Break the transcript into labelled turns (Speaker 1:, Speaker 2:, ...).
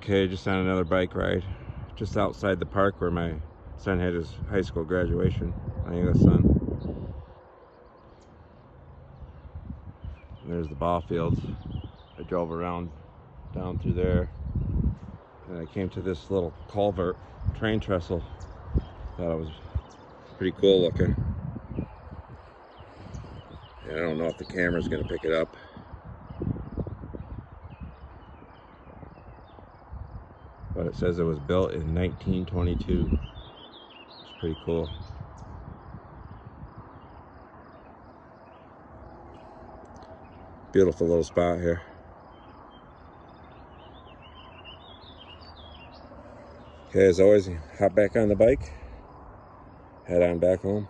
Speaker 1: Okay, just on another bike ride, just outside the park where my son had his high school graduation, my youngest son. And there's the ball fields. I drove around down through there, and I came to this little culvert train trestle. Thought it was pretty cool looking. And I don't know if the camera's gonna pick it up. But it says it was built in 1922. It's pretty cool. Beautiful little spot here. Okay, as always, hop back on the bike, head on back home.